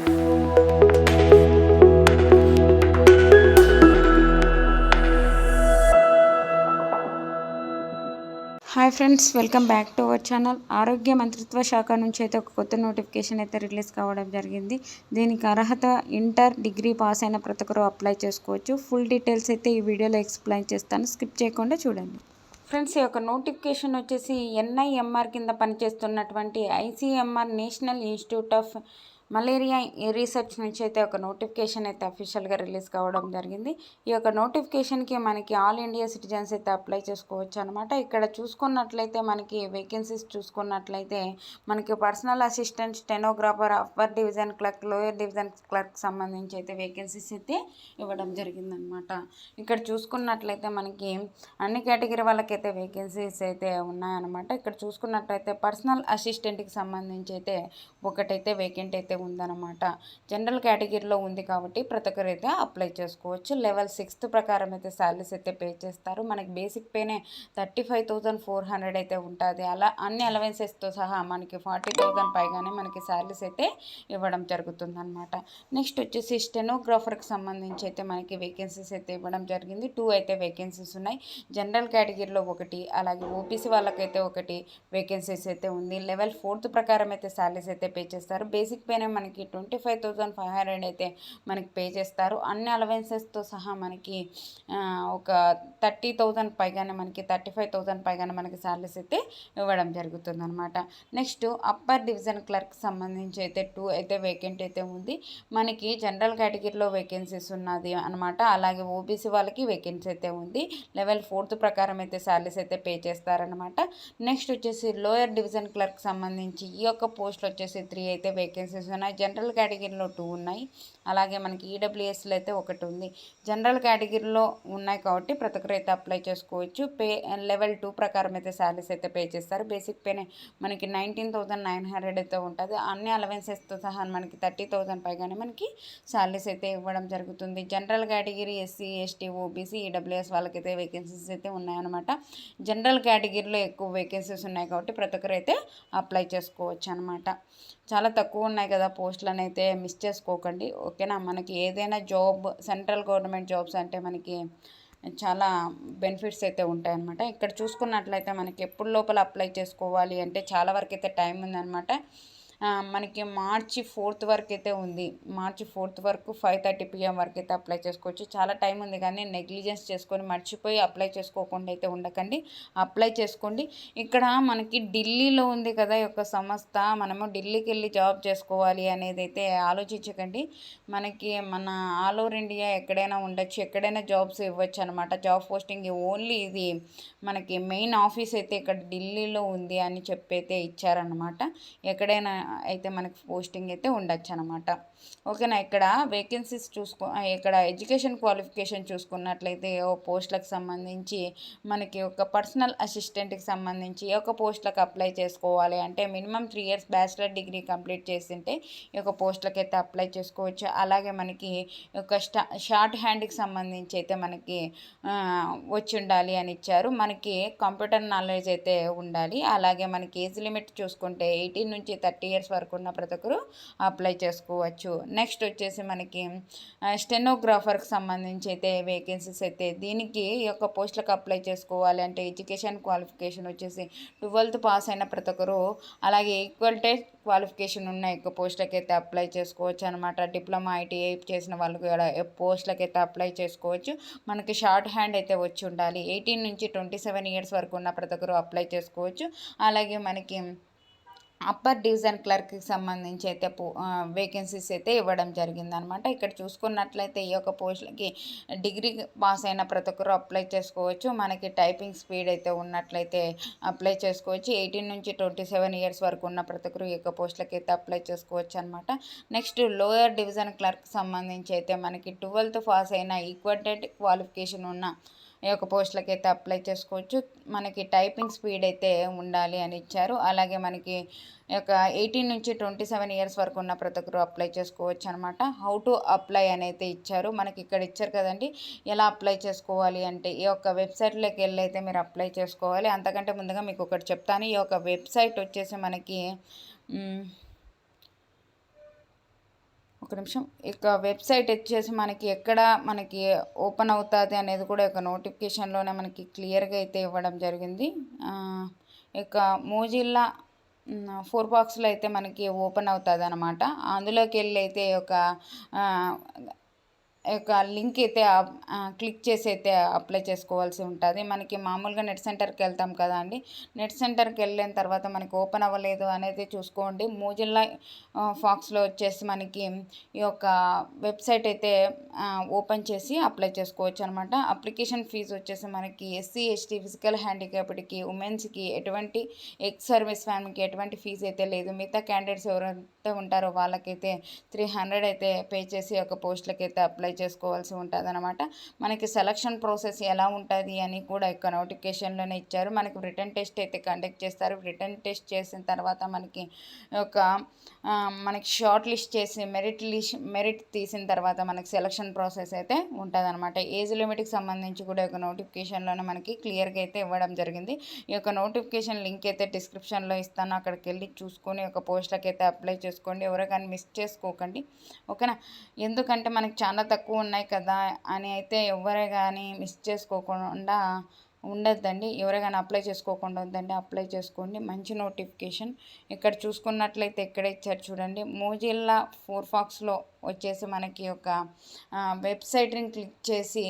Hi friends, welcome back to our channel. ఆరోగ్య మంత్రిత్వ శాఖ నుంచి అయితే ఒక కొత్త నోటిఫికేషన్ అయితే రిలీజ్ కావడం జరిగింది. దీనికి అర్హత ఇంటర్, డిగ్రీ పాస్ అయిన ప్రతి ఒక్కరు అప్లై చేసుకోవచ్చు. ఫుల్ డీటెయిల్స్ అయితే ఈ వీడియోలో ఎక్స్ప్లెయిన్ చేస్తాను, స్కిప్ చేయకుండా చూడండి. ఫ్రెండ్స్, ఈ యొక్క నోటిఫికేషన్ వచ్చేసి ఎన్ఐఎంఆర్ కింద పనిచేస్తున్నటువంటి ICMR national institute of malaria research నుంచి అయితే ఒక నోటిఫికేషన్ అయితే అఫీషియల్గా రిలీజ్ కావడం జరిగింది. ఈ యొక్క నోటిఫికేషన్కి మనకి ఆల్ ఇండియా సిటిజన్స్ అయితే అప్లై చేసుకోవచ్చు అనమాట. ఇక్కడ చూసుకున్నట్లయితే మనకి వేకెన్సీస్ చూసుకున్నట్లయితే మనకి personal assistant, stenographer, upper division clerk, lower division clerk సంబంధించి అయితే వేకెన్సీస్ అయితే ఇవ్వడం జరిగిందనమాట. ఇక్కడ చూసుకున్నట్లయితే మనకి అన్ని కేటగిరీ వాళ్ళకైతే వేకెన్సీస్ అయితే ఉన్నాయన్నమాట. ఇక్కడ చూసుకున్నట్లయితే పర్సనల్ అసిస్టెంట్కి సంబంధించి అయితే ఒకటైతే వేకెంట్ అయితే ఉందన్నమాట. జనరల్ కేటగిరీలో ఉంది కాబట్టి ప్రతి ఒక్కరు అయితే అప్లై చేసుకోవచ్చు. లెవెల్ 6 ప్రకారం అయితే శాలరీస్ అయితే పే చేస్తారు. మనకి బేసిక్ పేనే 35,400 అయితే ఉంటుంది. అలా అన్ని అలవెన్సెస్తో సహా మనకి 40,000 పైగానే మనకి శాలరీస్ అయితే ఇవ్వడం జరుగుతుంది అనమాట. నెక్స్ట్ వచ్చేసి స్టెనోగ్రాఫర్కి సంబంధించి అయితే మనకి వేకెన్సీస్ అయితే ఇవ్వడం జరిగింది. 2 అయితే వేకెన్సీస్ ఉన్నాయి. జనరల్ కేటగిరీలో ఒకటి, అలాగే ఓబీసీ వాళ్ళకైతే ఒకటి వేకెన్సీస్ అయితే ఉంది. లెవెల్ 4 ప్రకారం అయితే శాలరీస్ అయితే పే చేస్తారు. బేసిక్ పేనే మనకి 25,500 అయితే మనకి పే చేస్తారు. అన్ని అలవెన్సెస్తో సహా మనకి ఒక 30,000 పైగానే మనకి 35,000 పైగానే మనకి శాలరీస్ అయితే ఇవ్వడం జరుగుతుంది అనమాట. నెక్స్ట్ అప్పర్ డివిజన్ క్లర్క్ సంబంధించి అయితే 2 అయితే వేకెంట్ అయితే ఉంది. మనకి జనరల్ కేటగిరీలో వేకెన్సీస్ ఉన్నది అనమాట. అలాగే ఓబీసీ వాళ్ళకి వేకెన్సీ అయితే ఉంది. లెవెల్ 4 ప్రకారం అయితే శాలరీస్ అయితే పే చేస్తారనమాట. నెక్స్ట్ వచ్చేసి లోయర్ డివిజన్ క్లర్క్ సంబంధించి ఈ యొక్క పోస్టులు వచ్చేసి 3 అయితే వేకెన్సీస్ ఉన్నాయి. జనరల్ కేటగిరీలో 2 ఉన్నాయి. అలాగే మనకి ఈడబ్ల్యూఎస్లో అయితే ఒకటి ఉంది. జనరల్ కేటగిరీలో ఉన్నాయి కాబట్టి ప్రతి ఒక్కరు అయితే అప్లై చేసుకోవచ్చు. లెవెల్ 2 ప్రకారం అయితే శాలరీస్ అయితే పే చేస్తారు. బేసిక్ పేనే మనకి 19,900 అయితే ఉంటుంది. అన్ని అలవెన్సెస్తో సహా మనకి 30,000 పైగానే మనకి శాలరీస్ అయితే ఇవ్వడం జరుగుతుంది. General category SC, ST, OBC, EWS వాళ్ళకైతే వేకెన్సీస్ అయితే ఉన్నాయన్నమాట. జనరల్ కేటగిరీలో ఎక్కువ వేకెన్సీస్ ఉన్నాయి కాబట్టి ప్రతి ఒక్కరు అయితే అప్లై చేసుకోవచ్చు అనమాట. చాలా తక్కువ ఉన్నాయి కదా పోస్టులను అయితే మిస్ చేసుకోకండి, ఓకేనా. మనకి ఏదైనా జాబ్, సెంట్రల్ గవర్నమెంట్ జాబ్స్ అంటే మనకి చాలా బెనిఫిట్స్ అయితే ఉంటాయన్నమాట. ఇక్కడ చూసుకున్నట్లయితే మనకి ఎప్పుడు లోపల అప్లై చేసుకోవాలి అంటే చాలా వరకు అయితే టైం ఉందన్నమాట. మనకి మార్చి 4 వరకు అయితే ఉంది. మార్చి 4 వరకు 5:30 PM వరకు అయితే అప్లై చేసుకోవచ్చు. చాలా టైం ఉంది కానీ నెగ్లిజెన్స్ చేసుకొని మర్చిపోయి అప్లై చేసుకోకుండా అయితే ఉండకండి, అప్లై చేసుకోండి. ఇక్కడ మనకి ఢిల్లీలో ఉంది కదా ఈ యొక్క సంస్థ, మనము ఢిల్లీకి వెళ్ళి జాబ్ చేసుకోవాలి అనేది అయితే ఆలోచించకండి. మనకి మన ఆల్ ఓవర్ ఇండియా ఎక్కడైనా ఉండొచ్చు, ఎక్కడైనా జాబ్స్ ఇవ్వచ్చు అనమాట. జాబ్ పోస్టింగ్ ఓన్లీ ఇది మనకి మెయిన్ ఆఫీస్ అయితే ఇక్కడ ఢిల్లీలో ఉంది అని చెప్పి అయితే ఇచ్చారనమాట. ఎక్కడైనా అయితే మనకి పోస్టింగ్ అయితే ఉండొచ్చు అనమాట, ఓకేనా. ఇక్కడ వేకెన్సీస్ ఇక్కడ ఎడ్యుకేషన్ క్వాలిఫికేషన్ చూసుకున్నట్లయితే పోస్టులకు సంబంధించి మనకి ఒక పర్సనల్ అసిస్టెంట్కి సంబంధించి ఒక పోస్టులకు అప్లై చేసుకోవాలి అంటే minimum 3 years bachelor degree complete చేసింటే ఈ యొక్క పోస్టులకు అయితే అప్లై చేసుకోవచ్చు. అలాగే మనకి ఒక షార్ట్ హ్యాండ్కి సంబంధించి అయితే మనకి వచ్చి ఉండాలి అని ఇచ్చారు. మనకి కంప్యూటర్ నాలెడ్జ్ అయితే ఉండాలి. అలాగే మనకి ఏజ్ లిమిట్ చూసుకుంటే 18 నుంచి 30 years వరకు ఉన్న ప్రతి ఒక్కరు అప్లై చేసుకోవచ్చు. నెక్స్ట్ వచ్చేసి మనకి స్టెనోగ్రాఫర్కి సంబంధించి అయితే వేకెన్సీస్ అయితే దీనికి ఈ యొక్క పోస్టులకు అప్లై చేసుకోవాలి అంటే ఎడ్యుకేషన్ క్వాలిఫికేషన్ వచ్చేసి 12th పాస్ అయిన ప్రతి ఒక్కరు, అలాగే ఈక్వల్ టెస్ట్ క్వాలిఫికేషన్ ఉన్న యొక్క పోస్టులకు అయితే అప్లై చేసుకోవచ్చు అనమాట. డిప్లొమా, ఐటీఐ చేసిన వాళ్ళు కూడా పోస్టులకు అయితే అప్లై చేసుకోవచ్చు. మనకి షార్ట్ హ్యాండ్ అయితే వచ్చి ఉండాలి. 18 నుంచి 27 years వరకు ఉన్న ప్రతి ఒక్కరు అప్లై చేసుకోవచ్చు. అలాగే మనకి అప్పర్ డివిజన్ క్లర్క్కి సంబంధించి అయితే వేకెన్సీస్ అయితే ఇవ్వడం జరిగిందనమాట. ఇక్కడ చూసుకున్నట్లయితే ఈ యొక్క పోస్టులకి డిగ్రీ పాస్ అయిన ప్రతి ఒక్కరు అప్లై చేసుకోవచ్చు. మనకి టైపింగ్ స్పీడ్ అయితే ఉన్నట్లయితే అప్లై చేసుకోవచ్చు. 18 నుంచి 27 years వరకు ఉన్న ప్రతి ఒక్కరు ఈ యొక్క పోస్టులకి అయితే అప్లై చేసుకోవచ్చు అనమాట. నెక్స్ట్ లోయర్ డివిజన్ క్లర్క్ సంబంధించి అయితే మనకి 12th పాస్ అయిన ఈక్వల్ క్వాలిఫికేషన్ ఉన్న ఈ యొక్క పోస్టులకి అయితే అప్లై చేసుకోవచ్చు. మనకి టైపింగ్ స్పీడ్ అయితే ఉండాలి అని ఇచ్చారు. అలాగే మనకి యొక్క 18 నుంచి 27 years వరకు ఉన్న ప్రతి ఒక్కరు అప్లై చేసుకోవచ్చు అనమాట. హౌ టు అప్లై అని అయితే ఇచ్చారు. మనకి ఇక్కడ ఇచ్చారు కదండి, ఎలా అప్లై చేసుకోవాలి అంటే ఈ యొక్క వెబ్సైట్లోకి వెళ్ళి అయితే మీరు అప్లై చేసుకోవాలి. అంతకంటే ముందుగా మీకు ఒకటి చెప్తాను. ఈ యొక్క వెబ్సైట్ వచ్చేసి మనకి ఒక నిమిషం. ఇక వెబ్సైట్ వచ్చేసి మనకి ఎక్కడ మనకి ఓపెన్ అవుతుంది అనేది కూడా ఒక నోటిఫికేషన్లోనే మనకి క్లియర్గా అయితే ఇవ్వడం జరిగింది. ఇక మోజిల్లా ఫోర్ బాక్స్లో అయితే మనకి ఓపెన్ అవుతుంది అనమాట. అందులోకి వెళ్ళి అయితే యొక్క లింక్ అయితే క్లిక్ చేసి అయితే అప్లై చేసుకోవాల్సి ఉంటుంది. మనకి మామూలుగా నెట్ సెంటర్కి వెళ్తాం కదా అండి. నెట్ సెంటర్కి వెళ్ళిన తర్వాత మనకి ఓపెన్ అవ్వలేదు అనేది చూసుకోండి. మోజిల్లా ఫాక్స్లో వచ్చేసి మనకి ఈ యొక్క వెబ్సైట్ అయితే ఓపెన్ చేసి అప్లై చేసుకోవచ్చు అనమాట. అప్లికేషన్ ఫీజు వచ్చేసి మనకి ఎస్సీ ఎస్టీ ఫిజికల్ హ్యాండిక్యాప్డ్కి ఉమెన్స్కి ఎటువంటి ఎక్స్ సర్వీస్ మ్యాన్కి ఎటువంటి ఫీజు అయితే లేదు. మిగతా క్యాండిడేట్స్ ఎవరైతే ఉంటారో వాళ్ళకైతే 300 అయితే పే చేసి ఒక పోస్టులకి అయితే అప్లై చేసుకోవాల్సి ఉంటుంది అనమాట. మనకి సెలక్షన్ ప్రాసెస్ ఎలా ఉంటుంది అని కూడా ఇక్కడ నోటిఫికేషన్లోనే ఇచ్చారు. మనకి రిటర్న్ టెస్ట్ అయితే కండక్ట్ చేస్తారు. రిటర్న్ టెస్ట్ చేసిన తర్వాత మనకి మనకి షార్ట్ లిస్ట్ చేసి మెరిట్ తీసిన తర్వాత మనకి సెలక్షన్ ప్రాసెస్ అయితే ఉంటుంది అనమాట. ఏజ్ లిమిట్కి సంబంధించి కూడా ఒక నోటిఫికేషన్లోనే మనకి క్లియర్గా అయితే ఇవ్వడం జరిగింది. ఈ యొక్క నోటిఫికేషన్ లింక్ అయితే డిస్క్రిప్షన్లో ఇస్తాను. అక్కడికి వెళ్ళి చూసుకొని ఒక పోస్ట్లకి అయితే అప్లై చేసుకోండి. ఎవరో కానీ మిస్ చేసుకోకండి, ఓకేనా. ఎందుకంటే మనకి చాలా తక్కువ ఉన్నాయి కదా అని అయితే ఎవరే కానీ మిస్ చేసుకోకుండా ఉండద్దండి. ఎవరైనా అప్లై చేసుకోకుండా ఉందండి, అప్లై చేసుకోండి. మంచి నోటిఫికేషన్. ఇక్కడ చూసుకున్నట్లయితే ఎక్కడ ఇచ్చారు చూడండి. మోజిల్లా ఫోర్ బాక్స్లో వచ్చేసి మనకి ఒక వెబ్సైట్ని క్లిక్ చేసి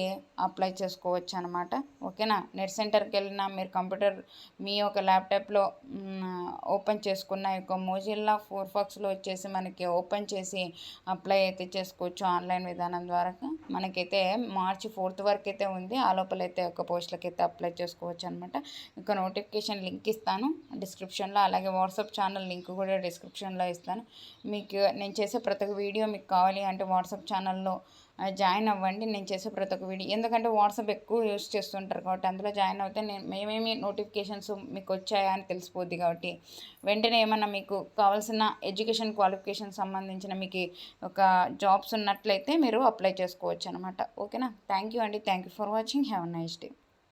అప్లై చేసుకోవచ్చు అనమాట, ఓకేనా. నెట్ సెంటర్కి వెళ్ళినా మీరు కంప్యూటర్ మీ యొక్క ల్యాప్టాప్లో ఓపెన్ చేసుకున్న యొక్క మోజిల్లా ఫోర్ బాక్స్లో వచ్చేసి మనకి ఓపెన్ చేసి అప్లై అయితే చేసుకోవచ్చు ఆన్లైన్ విధానం ద్వారా. మనకైతే మార్చి 4th వరకు అయితే ఉంది. ఆ లోపలైతే ఒక పోస్టులకి అయితే అప్లై చేసుకోవచ్చు అనమాట. ఇంకా నోటిఫికేషన్ లింక్ ఇస్తాను డిస్క్రిప్షన్లో, అలాగే వాట్సాప్ ఛానల్ లింక్ కూడా డిస్క్రిప్షన్లో ఇస్తాను. మీకు నేను చేసే ప్రతి ఒక్క వీడియో మీకు కావాలి అంటే వాట్సాప్ ఛానల్లో జాయిన్ అవ్వండి. నేను చేసే ప్రతి ఒక్క వీడియో, ఎందుకంటే వాట్సాప్ ఎక్కువ యూస్ చేస్తుంటారు కాబట్టి అందులో జాయిన్ అవుతే మేమేమి నోటిఫికేషన్స్ మీకు వచ్చాయా అని తెలిసిపోద్ది. కాబట్టి వెంటనే ఏమన్నా మీకు కావాల్సిన ఎడ్యుకేషన్ క్వాలిఫికేషన్ సంబంధించిన మీకు ఒక జాబ్స్ ఉన్నట్లయితే మీరు అప్లై చేసుకోవచ్చు అనమాట, ఓకేనా. థ్యాంక్ యూ అండి. Thank you for watching. Have a nice day.